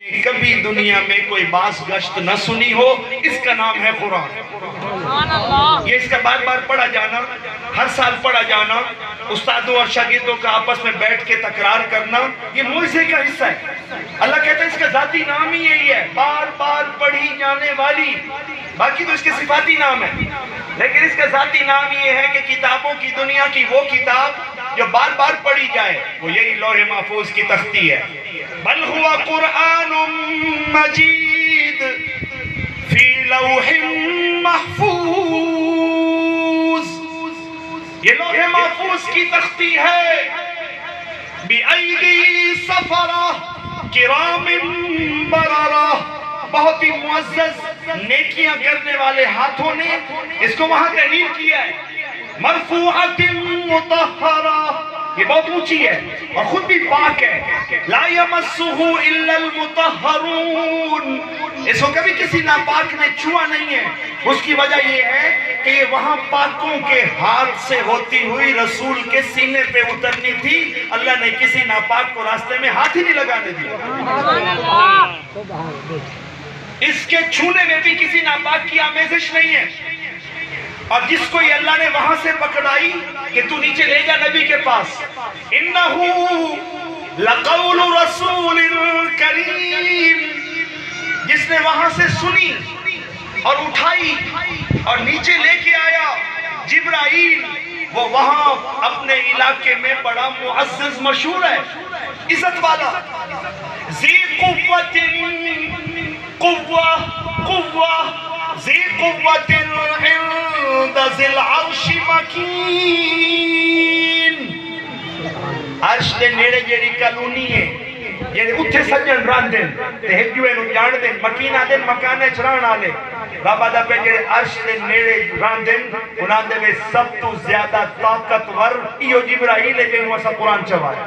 کبھی دنیا میں کوئی باز گشت نہ سنی ہو، اس کا نام ہے قرآن۔ یہ اس کا بار بار پڑھا جانا، ہر سال پڑھا جانا، استادوں اور شاگردوں کا آپس میں بیٹھ کے تکرار کرنا، یہ موعظے کا حصہ ہے۔ اللہ کہتا ہے اس کا ذاتی نام ہی یہی ہے، بار بار پڑھی جانے والی۔ باقی تو اس کے صفاتی نام ہے، لیکن اس کا ذاتی نام یہ ہے کہ کتابوں کی دنیا کی وہ کتاب جو بار بار پڑھی جائے، وہ یہی لوح محفوظ کی تختی ہے۔ بل ہوا قرآن مجید فی لوح محفوظ، یہ لوح محفوظ کی تختی ہے۔ بِأَيْدِي سَفَرَةٍ کِرَامٍ بَرَرَةٍ، بہت ہی معزز نیکیاں کرنے والے ہاتھوں نے اس کو وہاں تحریر کیا ہے۔ مرفوعۃ مطہرہ، یہ بہت اونچی ہے اور خود بھی پاک ہے۔ لا یمسہ الا المطہرون، اس کو کبھی کسی ناپاک نے چھوا نہیں ہے۔ اس کی وجہ یہ ہے کہ یہ وہاں پاکوں کے ہاتھ سے ہوتی ہوئی رسول کے سینے پہ اترنی تھی۔ اللہ نے کسی ناپاک کو راستے میں ہاتھ ہی نہیں لگانے دیا۔ اس کے چھونے میں بھی کسی ناپاک کی آمیزش نہیں ہے۔ اور جس کو یہ اللہ نے وہاں سے پکڑائی کہ تو نیچے لے جا نبی کے پاس، انہو لقول رسول کریم، جس نے وہاں سے سنی اور اٹھائی اور نیچے لے کے آیا جبرائیل، وہ وہاں اپنے علاقے میں بڑا معزز مشہور ہے، عزت والا۔ ذی قوت ذی قوت عند ذی العرش مکین، عرش دے نیڑے جیڑی کالونی ہے، یعنی اتھے سجن ران دن تے ہجوے نو جان دن، مکین آدن مکانے چران آلے بابا دا پہ جیڑے عرش دے نیڑے ران دن، انہاں دے میں سب تو زیادہ طاقتور ایو جبرائیل ہے جنہوں اسا قرآن چوائے۔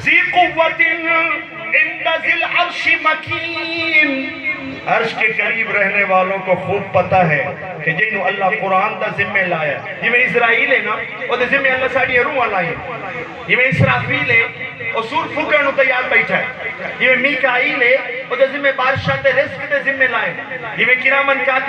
ذی قوت عند ذی العرش مکین، عرش کے قریب رہنے والوں کو خوب پتہ ہے کہ جنہوں اللہ قرآن دا ذمہ لایا۔ یہ میں اسرائیل ہے نا، وہ دے ذمہ اللہ ساڑھی روح لائی۔ یہ میں اسرافیل ہے، وہ سور پھکرنو تیار بیٹھا ہے۔ یہ میں میکائیل ہے، وہ دے ذمہ بادشاہ دے رزق دے ذمہ لائے۔ یہ میں کرامن کاتب